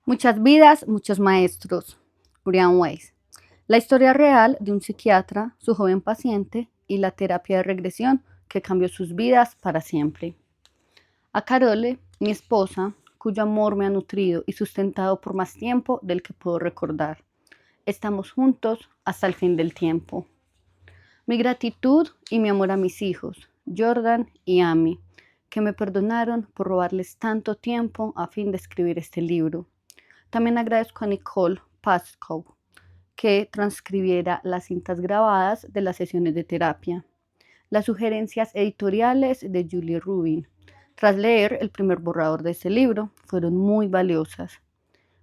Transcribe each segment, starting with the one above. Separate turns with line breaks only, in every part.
Muchas vidas, muchos maestros. Brian Weiss. La historia real de un psiquiatra, su joven paciente y la terapia de regresión que cambió sus vidas para siempre. A Carole, mi esposa, cuyo amor me ha nutrido y sustentado por más tiempo del que puedo recordar. Estamos juntos hasta el fin del tiempo. Mi gratitud y mi amor a mis hijos, Jordan y Amy, que me perdonaron por robarles tanto tiempo a fin de escribir este libro. También agradezco a Nicole Pascoe que transcribiera las cintas grabadas de las sesiones de terapia. Las sugerencias editoriales de Julie Rubin, tras leer el primer borrador de este libro, fueron muy valiosas.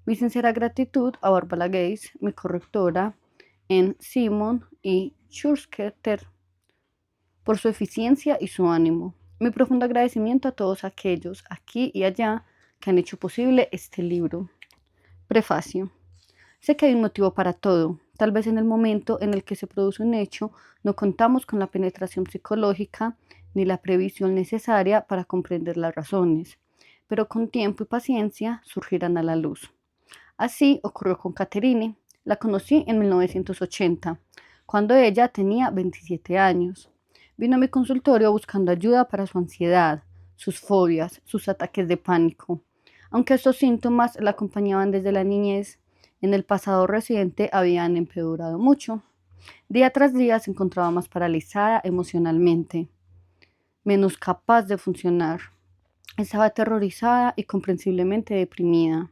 Mi sincera gratitud a Barbara Gates, mi correctora en Simon y Schuster, por su eficiencia y su ánimo. Mi profundo agradecimiento a todos aquellos aquí y allá que han hecho posible este libro. Prefacio. Sé que hay un motivo para todo. Tal vez en el momento en el que se produce un hecho no contamos con la penetración psicológica ni la previsión necesaria para comprender las razones, pero con tiempo y paciencia surgirán a la luz. Así ocurrió con Catherine. La conocí en 1980, cuando ella tenía 27 años. Vino a mi consultorio buscando ayuda para su ansiedad, sus fobias, sus ataques de pánico. Aunque estos síntomas la acompañaban desde la niñez, en el pasado reciente habían empeorado mucho. Día tras día se encontraba más paralizada emocionalmente, menos capaz de funcionar. Estaba aterrorizada y comprensiblemente deprimida.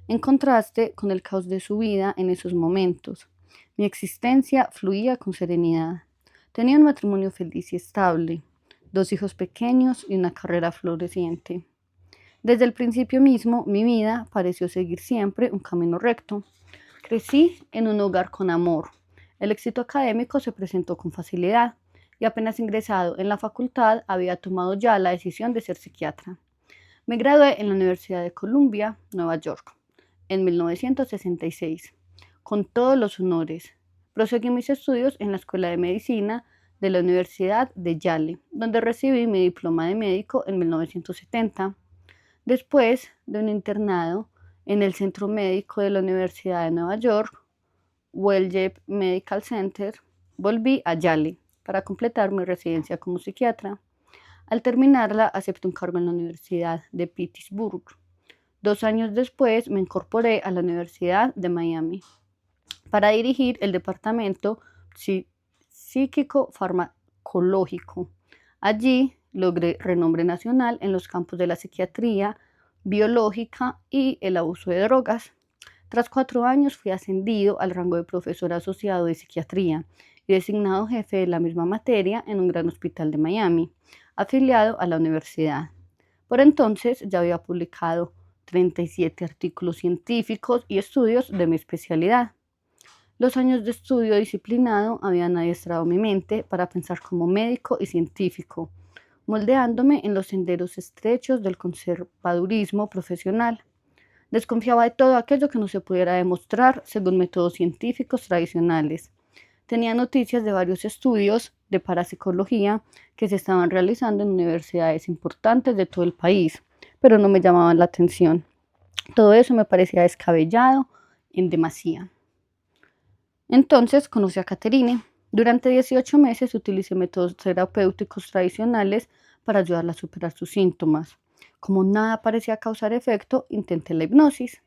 En contraste con el caos de su vida en esos momentos, mi existencia fluía con serenidad. Tenía un matrimonio feliz y estable, 2 hijos pequeños y una carrera floreciente. Desde el principio mismo, mi vida pareció seguir siempre un camino recto. Crecí en un hogar con amor. El éxito académico se presentó con facilidad y apenas ingresado en la facultad había tomado ya la decisión de ser psiquiatra. Me gradué en la Universidad de Columbia, Nueva York, en 1966, con todos los honores. Proseguí mis estudios en la Escuela de Medicina de la Universidad de Yale, donde recibí mi diploma de médico en 1970. Después de un internado en el Centro Médico de la Universidad de Nueva York, Wellgate Medical Center, volví a Yale para completar mi residencia como psiquiatra. Al terminarla, acepté un cargo en la Universidad de Pittsburgh. 2 años después, me incorporé a la Universidad de Miami para dirigir el departamento psíquico-farmacológico. Allí logré renombre nacional en los campos de la psiquiatría biológica y el abuso de drogas. Tras 4 años fui ascendido al rango de profesor asociado de psiquiatría y designado jefe de la misma materia en un gran hospital de Miami, afiliado a la universidad. Por entonces ya había publicado 37 artículos científicos y estudios de mi especialidad. Los años de estudio disciplinado habían adiestrado mi mente para pensar como médico y científico, moldeándome en los senderos estrechos del conservadurismo profesional. Desconfiaba de todo aquello que no se pudiera demostrar según métodos científicos tradicionales. Tenía noticias de varios estudios de parapsicología que se estaban realizando en universidades importantes de todo el país, pero no me llamaban la atención. Todo eso me parecía descabellado en demasía. Entonces conocí a Catherine. Durante 18 meses utilicé métodos terapéuticos tradicionales para ayudarla a superar sus síntomas. Como nada parecía causar efecto, intenté la hipnosis.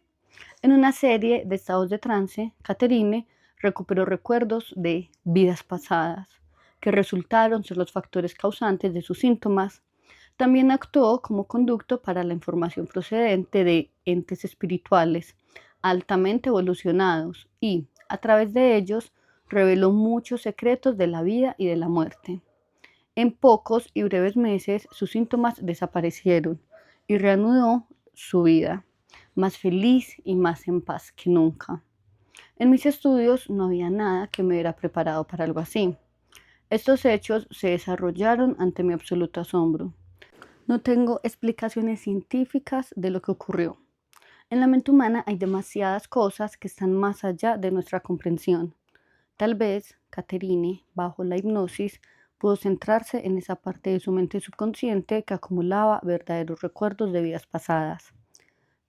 En una serie de estados de trance, Catherine recuperó recuerdos de vidas pasadas, que resultaron ser los factores causantes de sus síntomas. También actuó como conducto para la información procedente de entes espirituales altamente evolucionados y, a través de ellos, reveló muchos secretos de la vida y de la muerte. En pocos y breves meses, sus síntomas desaparecieron y reanudó su vida, más feliz y más en paz que nunca. En mis estudios no había nada que me hubiera preparado para algo así. Estos hechos se desarrollaron ante mi absoluto asombro. No tengo explicaciones científicas de lo que ocurrió. En la mente humana hay demasiadas cosas que están más allá de nuestra comprensión. Tal vez Catherine, bajo la hipnosis, pudo centrarse en esa parte de su mente subconsciente que acumulaba verdaderos recuerdos de vidas pasadas.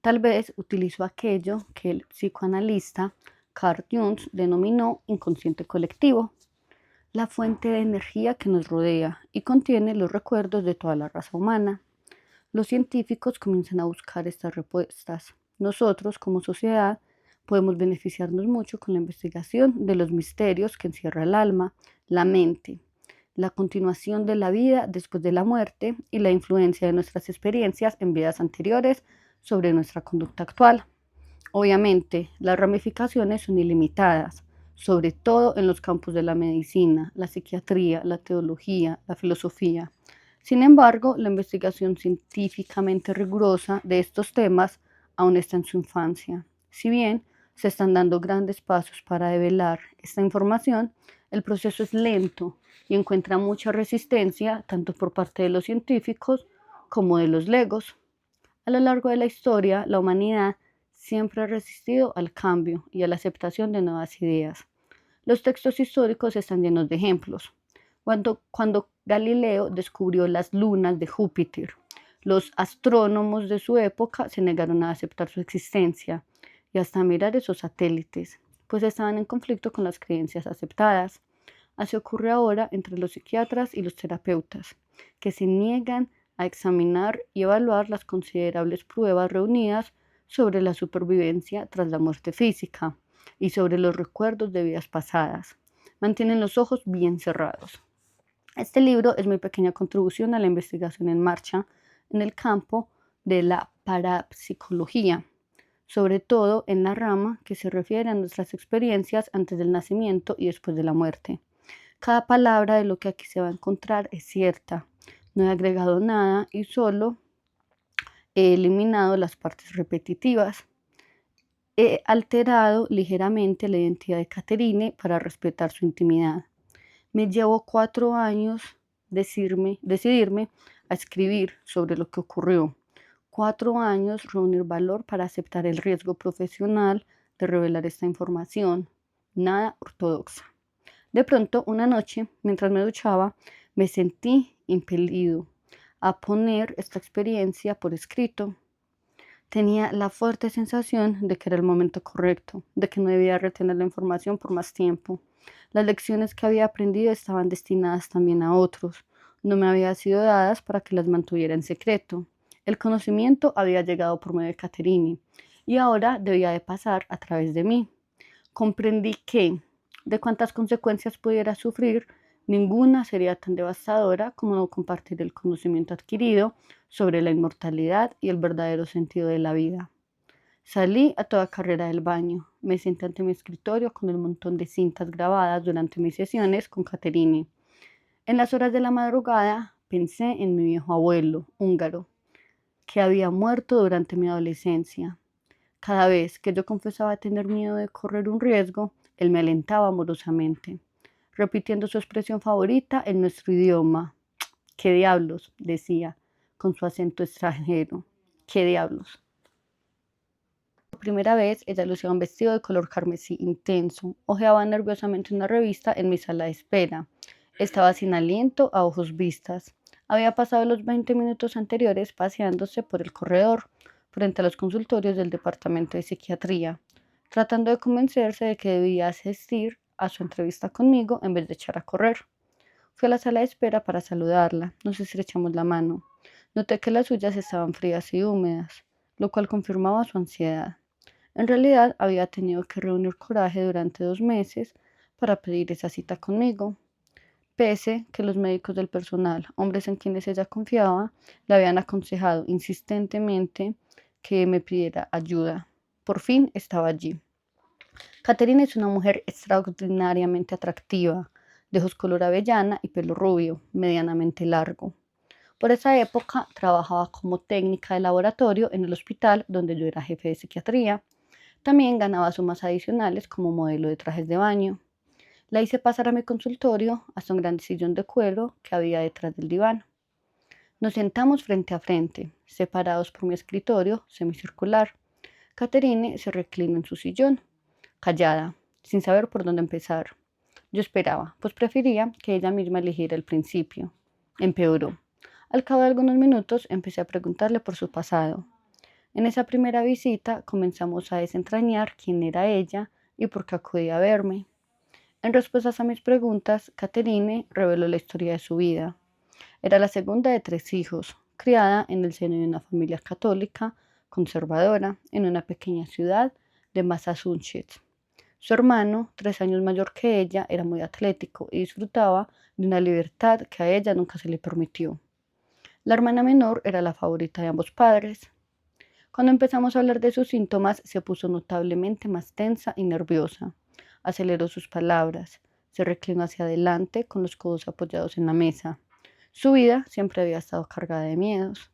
Tal vez utilizó aquello que el psicoanalista Carl Jung denominó inconsciente colectivo, la fuente de energía que nos rodea y contiene los recuerdos de toda la raza humana. Los científicos comienzan a buscar estas respuestas. Nosotros, como sociedad, podemos beneficiarnos mucho con la investigación de los misterios que encierra el alma, la mente, la continuación de la vida después de la muerte y la influencia de nuestras experiencias en vidas anteriores sobre nuestra conducta actual. Obviamente, las ramificaciones son ilimitadas, sobre todo en los campos de la medicina, la psiquiatría, la teología, la filosofía. Sin embargo, la investigación científicamente rigurosa de estos temas aún está en su infancia. Si bien se están dando grandes pasos para develar esta información, el proceso es lento y encuentra mucha resistencia tanto por parte de los científicos como de los legos. A lo largo de la historia, la humanidad siempre ha resistido al cambio y a la aceptación de nuevas ideas. Los textos históricos están llenos de ejemplos. Cuando Galileo descubrió las lunas de Júpiter, los astrónomos de su época se negaron a aceptar su existencia y hasta a mirar esos satélites, pues estaban en conflicto con las creencias aceptadas. Así ocurre ahora entre los psiquiatras y los terapeutas, que se niegan a examinar y evaluar las considerables pruebas reunidas sobre la supervivencia tras la muerte física y sobre los recuerdos de vidas pasadas. Mantienen los ojos bien cerrados. Este libro es mi pequeña contribución a la investigación en marcha en el campo de la parapsicología, sobre todo en la rama que se refiere a nuestras experiencias antes del nacimiento y después de la muerte. Cada palabra de lo que aquí se va a encontrar es cierta. No he agregado nada y solo he eliminado las partes repetitivas. He alterado ligeramente la identidad de Catherine para respetar su intimidad. Me llevó 4 años decidirme a escribir sobre lo que ocurrió. 4 años reunir valor para aceptar el riesgo profesional de revelar esta información, nada ortodoxa. De pronto, una noche, mientras me duchaba, me sentí impelido a poner esta experiencia por escrito. Tenía la fuerte sensación de que era el momento correcto, de que no debía retener la información por más tiempo. Las lecciones que había aprendido estaban destinadas también a otros. No me habían sido dadas para que las mantuviera en secreto. El conocimiento había llegado por medio de Caterine y ahora debía de pasar a través de mí. Comprendí que, de cuántas consecuencias pudiera sufrir, ninguna sería tan devastadora como no compartir el conocimiento adquirido sobre la inmortalidad y el verdadero sentido de la vida. Salí a toda carrera del baño. Me senté ante mi escritorio con el montón de cintas grabadas durante mis sesiones con Caterine. En las horas de la madrugada pensé en mi viejo abuelo, húngaro, que había muerto durante mi adolescencia. Cada vez que yo confesaba tener miedo de correr un riesgo, él me alentaba amorosamente, repitiendo su expresión favorita en nuestro idioma. ¿Qué diablos?, decía, con su acento extranjero. ¿Qué diablos? Por primera vez, ella lucía un vestido de color carmesí intenso. Hojeaba nerviosamente una revista en mi sala de espera. Estaba sin aliento, a ojos vistas. Había pasado los 20 minutos anteriores paseándose por el corredor, frente a los consultorios del departamento de psiquiatría, tratando de convencerse de que debía asistir a su entrevista conmigo en vez de echar a correr. Fui a la sala de espera para saludarla. Nos estrechamos la mano. Noté que las suyas estaban frías y húmedas, lo cual confirmaba su ansiedad. En realidad, había tenido que reunir coraje durante 2 meses para pedir esa cita conmigo, pese que los médicos del personal, hombres en quienes ella confiaba, le habían aconsejado insistentemente que me pidiera ayuda. Por fin estaba allí. Catherine es una mujer extraordinariamente atractiva, de ojos color avellana y pelo rubio, medianamente largo. Por esa época trabajaba como técnica de laboratorio en el hospital donde yo era jefe de psiquiatría. También ganaba sumas adicionales como modelo de trajes de baño. La hice pasar a mi consultorio hasta un gran sillón de cuero que había detrás del diván. Nos sentamos frente a frente, separados por mi escritorio semicircular. Catherine se reclinó en su sillón, callada, sin saber por dónde empezar. Yo esperaba, pues prefería que ella misma eligiera el principio. Empeoró. Al cabo de algunos minutos empecé a preguntarle por su pasado. En esa primera visita comenzamos a desentrañar quién era ella y por qué acudía a verme. En respuestas a mis preguntas, Catherine reveló la historia de su vida. Era la segunda de 3 hijos, criada en el seno de una familia católica conservadora en una pequeña ciudad de Massachusetts. Su hermano, 3 años mayor que ella, era muy atlético y disfrutaba de una libertad que a ella nunca se le permitió. La hermana menor era la favorita de ambos padres. Cuando empezamos a hablar de sus síntomas, se puso notablemente más tensa y nerviosa. Aceleró sus palabras, se reclinó hacia adelante con los codos apoyados en la mesa. Su vida siempre había estado cargada de miedos.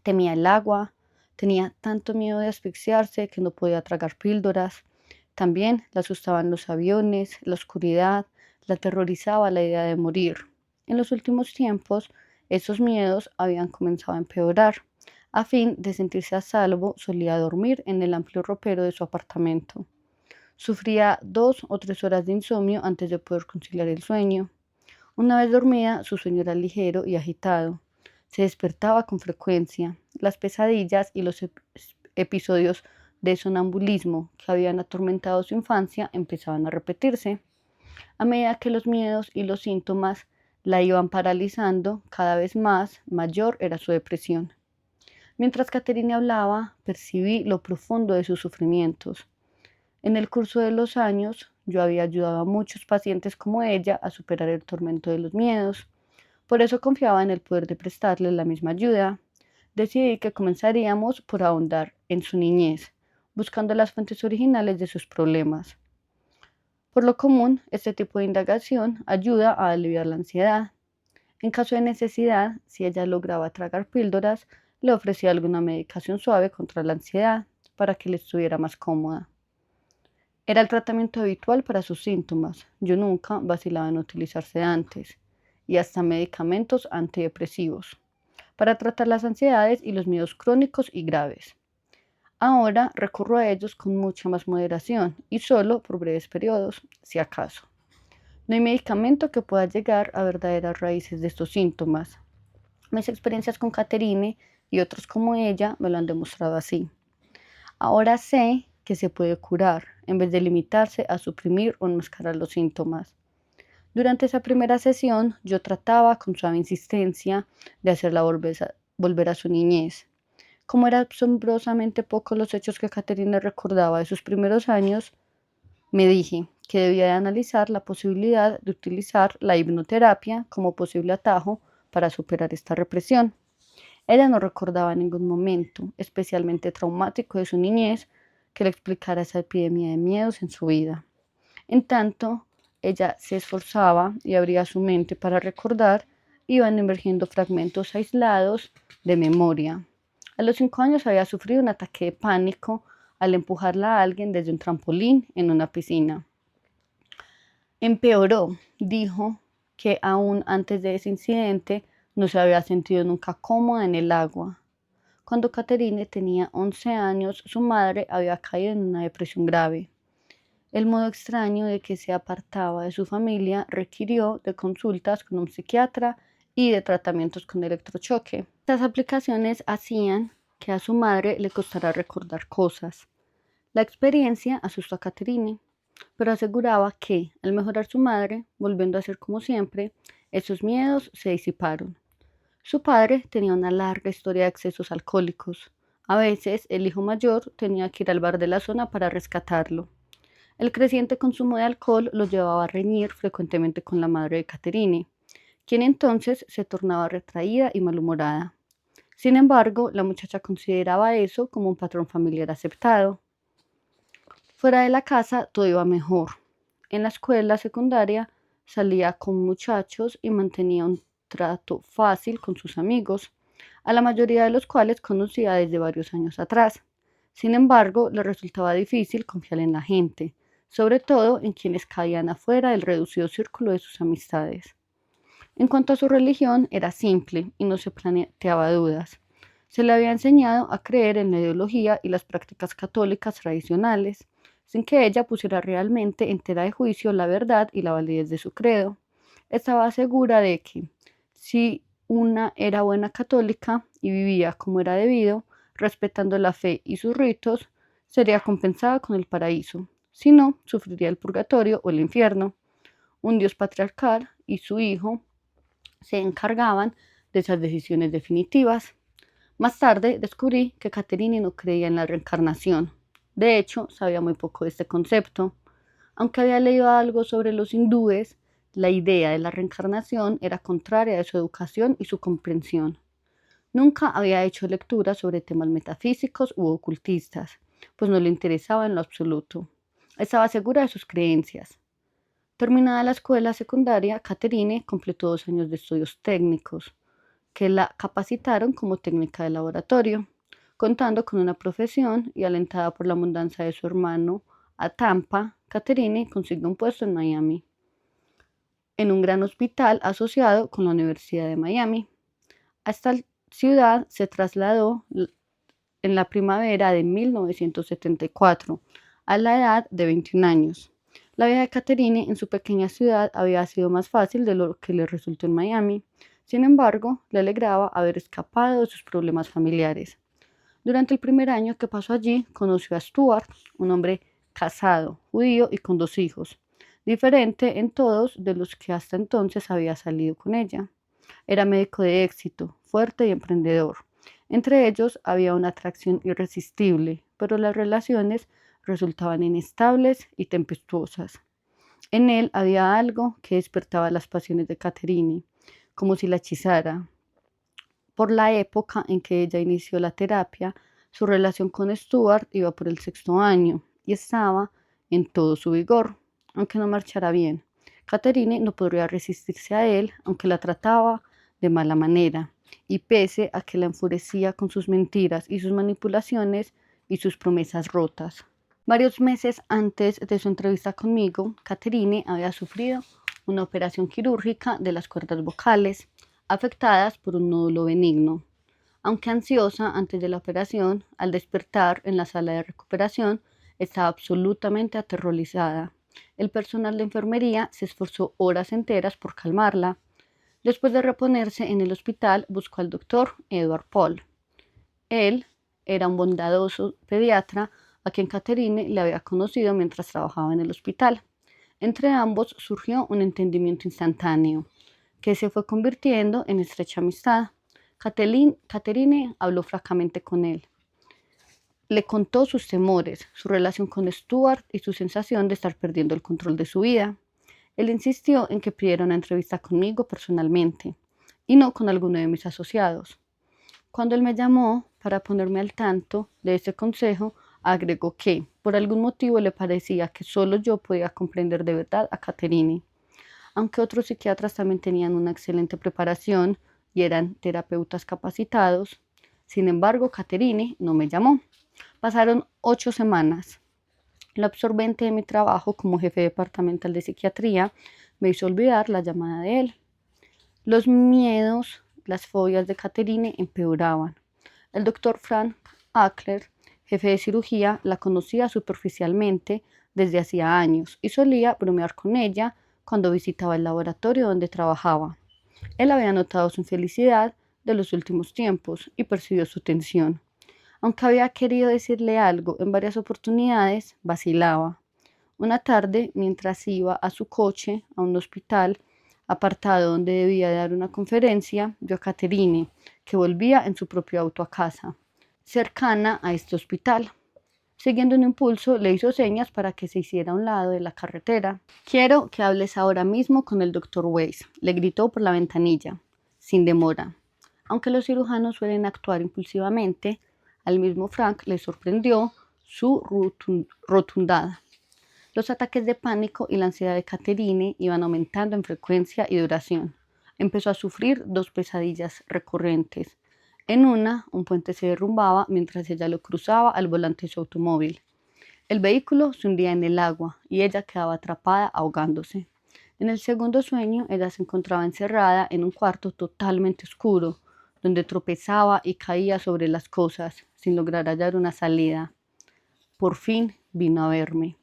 Temía el agua, tenía tanto miedo de asfixiarse que no podía tragar píldoras. También le asustaban los aviones, la oscuridad, la aterrorizaba la idea de morir. En los últimos tiempos, esos miedos habían comenzado a empeorar. A fin de sentirse a salvo, solía dormir en el amplio ropero de su apartamento. Sufría 2 o 3 horas de insomnio antes de poder conciliar el sueño. Una vez dormida, su sueño era ligero y agitado. Se despertaba con frecuencia. Las pesadillas y los episodios de sonambulismo que habían atormentado su infancia empezaban a repetirse. A medida que los miedos y los síntomas la iban paralizando, cada vez más mayor era su depresión. Mientras Catherine hablaba, percibí lo profundo de sus sufrimientos. En el curso de los años, yo había ayudado a muchos pacientes como ella a superar el tormento de los miedos. Por eso confiaba en el poder de prestarles la misma ayuda. Decidí que comenzaríamos por ahondar en su niñez, buscando las fuentes originales de sus problemas. Por lo común, este tipo de indagación ayuda a aliviar la ansiedad. En caso de necesidad, si ella lograba tragar píldoras, le ofrecía alguna medicación suave contra la ansiedad para que le estuviera más cómoda. Era el tratamiento habitual para sus síntomas. Yo nunca vacilaba en utilizar sedantes y hasta medicamentos antidepresivos para tratar las ansiedades y los miedos crónicos y graves. Ahora recurro a ellos con mucha más moderación y solo por breves periodos, si acaso. No hay medicamento que pueda llegar a verdaderas raíces de estos síntomas. Mis experiencias con Catherine y otros como ella me lo han demostrado así. Ahora sé que se puede curar en vez de limitarse a suprimir o enmascarar los síntomas. Durante esa primera sesión, yo trataba con suave insistencia de hacerla volver a su niñez. Como eran asombrosamente pocos los hechos que Catherine recordaba de sus primeros años, me dije que debía de analizar la posibilidad de utilizar la hipnoterapia como posible atajo para superar esta represión. Ella no recordaba ningún momento, especialmente traumático de su niñez, que le explicara esa epidemia de miedos en su vida. En tanto, ella se esforzaba y abría su mente para recordar, iban emergiendo fragmentos aislados de memoria. A los 5 años había sufrido un ataque de pánico al empujarla a alguien desde un trampolín en una piscina. Empeoró, dijo que aún antes de ese incidente no se había sentido nunca cómoda en el agua. Cuando Catherine tenía 11 años, su madre había caído en una depresión grave. El modo extraño de que se apartaba de su familia requirió de consultas con un psiquiatra y de tratamientos con electrochoque. Estas aplicaciones hacían que a su madre le costara recordar cosas. La experiencia asustó a Catherine, pero aseguraba que, al mejorar su madre, volviendo a ser como siempre, esos miedos se disiparon. Su padre tenía una larga historia de excesos alcohólicos. A veces, el hijo mayor tenía que ir al bar de la zona para rescatarlo. El creciente consumo de alcohol lo llevaba a reñir frecuentemente con la madre de Catherine, quien entonces se tornaba retraída y malhumorada. Sin embargo, la muchacha consideraba eso como un patrón familiar aceptado. Fuera de la casa todo iba mejor. En la escuela secundaria salía con muchachos y mantenía un trato fácil con sus amigos, a la mayoría de los cuales conocía desde varios años atrás. Sin embargo, le resultaba difícil confiar en la gente, sobre todo en quienes caían afuera del reducido círculo de sus amistades. En cuanto a su religión, era simple y no se planteaba dudas. Se le había enseñado a creer en la ideología y las prácticas católicas tradicionales, sin que ella pusiera realmente en tela de juicio la verdad y la validez de su credo. Estaba segura de que, si una era buena católica y vivía como era debido, respetando la fe y sus ritos, sería compensada con el paraíso. Si no, sufriría el purgatorio o el infierno. Un dios patriarcal y su hijo se encargaban de esas decisiones definitivas. Más tarde descubrí que Caterine no creía en la reencarnación. De hecho, sabía muy poco de este concepto. Aunque había leído algo sobre los hindúes, la idea de la reencarnación era contraria a su educación y su comprensión. Nunca había hecho lectura sobre temas metafísicos u ocultistas, pues no le interesaba en lo absoluto. Estaba segura de sus creencias. Terminada la escuela secundaria, Caterine completó 2 años de estudios técnicos, que la capacitaron como técnica de laboratorio. Contando con una profesión y alentada por la mudanza de su hermano a Tampa, Caterine consiguió un puesto en Miami, en un gran hospital asociado con la Universidad de Miami. A esta ciudad se trasladó en la primavera de 1974, a la edad de 21 años. La vida de Caterine en su pequeña ciudad había sido más fácil de lo que le resultó en Miami. Sin embargo, le alegraba haber escapado de sus problemas familiares. Durante el primer año que pasó allí, conoció a Stuart, un hombre casado, judío y con 2 hijos, diferente en todos de los que hasta entonces había salido con ella. Era médico de éxito, fuerte y emprendedor. Entre ellos había una atracción irresistible, pero las relaciones resultaban inestables y tempestuosas. En él había algo que despertaba las pasiones de Caterine, como si la hechizara. Por la época en que ella inició la terapia, su relación con Stuart iba por el 6.º año y estaba en todo su vigor, aunque no marchara bien. Caterine no podría resistirse a él, aunque la trataba de mala manera, y pese a que la enfurecía con sus mentiras y sus manipulaciones y sus promesas rotas. Varios meses antes de su entrevista conmigo, Caterine había sufrido una operación quirúrgica de las cuerdas vocales, afectadas por un nódulo benigno. Aunque ansiosa antes de la operación, al despertar en la sala de recuperación, estaba absolutamente aterrorizada. El personal de enfermería se esforzó horas enteras por calmarla. Después de reponerse en el hospital, buscó al doctor Edward Paul. Él era un bondadoso pediatra a quien Caterine le había conocido mientras trabajaba en el hospital. Entre ambos surgió un entendimiento instantáneo, que se fue convirtiendo en estrecha amistad. Caterine habló francamente con él. Le contó sus temores, su relación con Stuart y su sensación de estar perdiendo el control de su vida. Él insistió en que pidiera una entrevista conmigo personalmente y no con alguno de mis asociados. Cuando él me llamó para ponerme al tanto de este consejo, agregó que, por algún motivo, le parecía que solo yo podía comprender de verdad a Caterine. Aunque otros psiquiatras también tenían una excelente preparación y eran terapeutas capacitados, sin embargo, Caterine no me llamó. Pasaron 8 semanas. Lo absorbente de mi trabajo como jefe departamental de psiquiatría me hizo olvidar la llamada de él. Los miedos, las fobias de Caterine empeoraban. El doctor Frank Ackler, jefe de cirugía, la conocía superficialmente desde hacía años y solía bromear con ella cuando visitaba el laboratorio donde trabajaba. Él había notado su infelicidad de los últimos tiempos y percibió su tensión. Aunque había querido decirle algo en varias oportunidades, vacilaba. Una tarde, mientras iba a su coche a un hospital apartado donde debía dar una conferencia, vio a Caterine, que volvía en su propio auto a casa, cercana a este hospital. Siguiendo un impulso, le hizo señas para que se hiciera a un lado de la carretera. «Quiero que hables ahora mismo con el doctor Weiss», le gritó por la ventanilla, sin demora. Aunque los cirujanos suelen actuar impulsivamente, al mismo Frank le sorprendió su rotundidad. Los ataques de pánico y la ansiedad de Caterine iban aumentando en frecuencia y duración. Empezó a sufrir 2 pesadillas recurrentes. En una, un puente se derrumbaba mientras ella lo cruzaba al volante de su automóvil. El vehículo se hundía en el agua y ella quedaba atrapada ahogándose. En el segundo sueño, ella se encontraba encerrada en un cuarto totalmente oscuro, donde tropezaba y caía sobre las cosas sin lograr hallar una salida. Por fin vino a verme.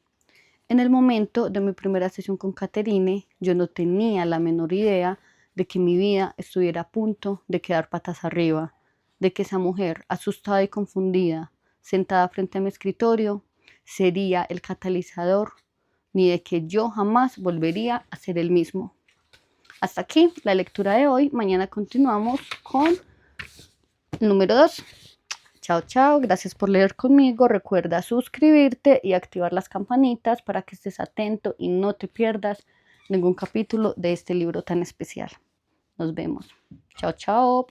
En el momento de mi primera sesión con Caterine, yo no tenía la menor idea de que mi vida estuviera a punto de quedar patas arriba. de que esa mujer, asustada y confundida, sentada frente a mi escritorio, sería el catalizador, ni de que yo jamás volvería a ser el mismo. Hasta aquí la lectura de hoy. Mañana continuamos con número 2. Chao, chao. Gracias por leer conmigo. Recuerda suscribirte y activar las campanitas para que estés atento y no te pierdas ningún capítulo de este libro tan especial. Nos vemos. Chao, chao.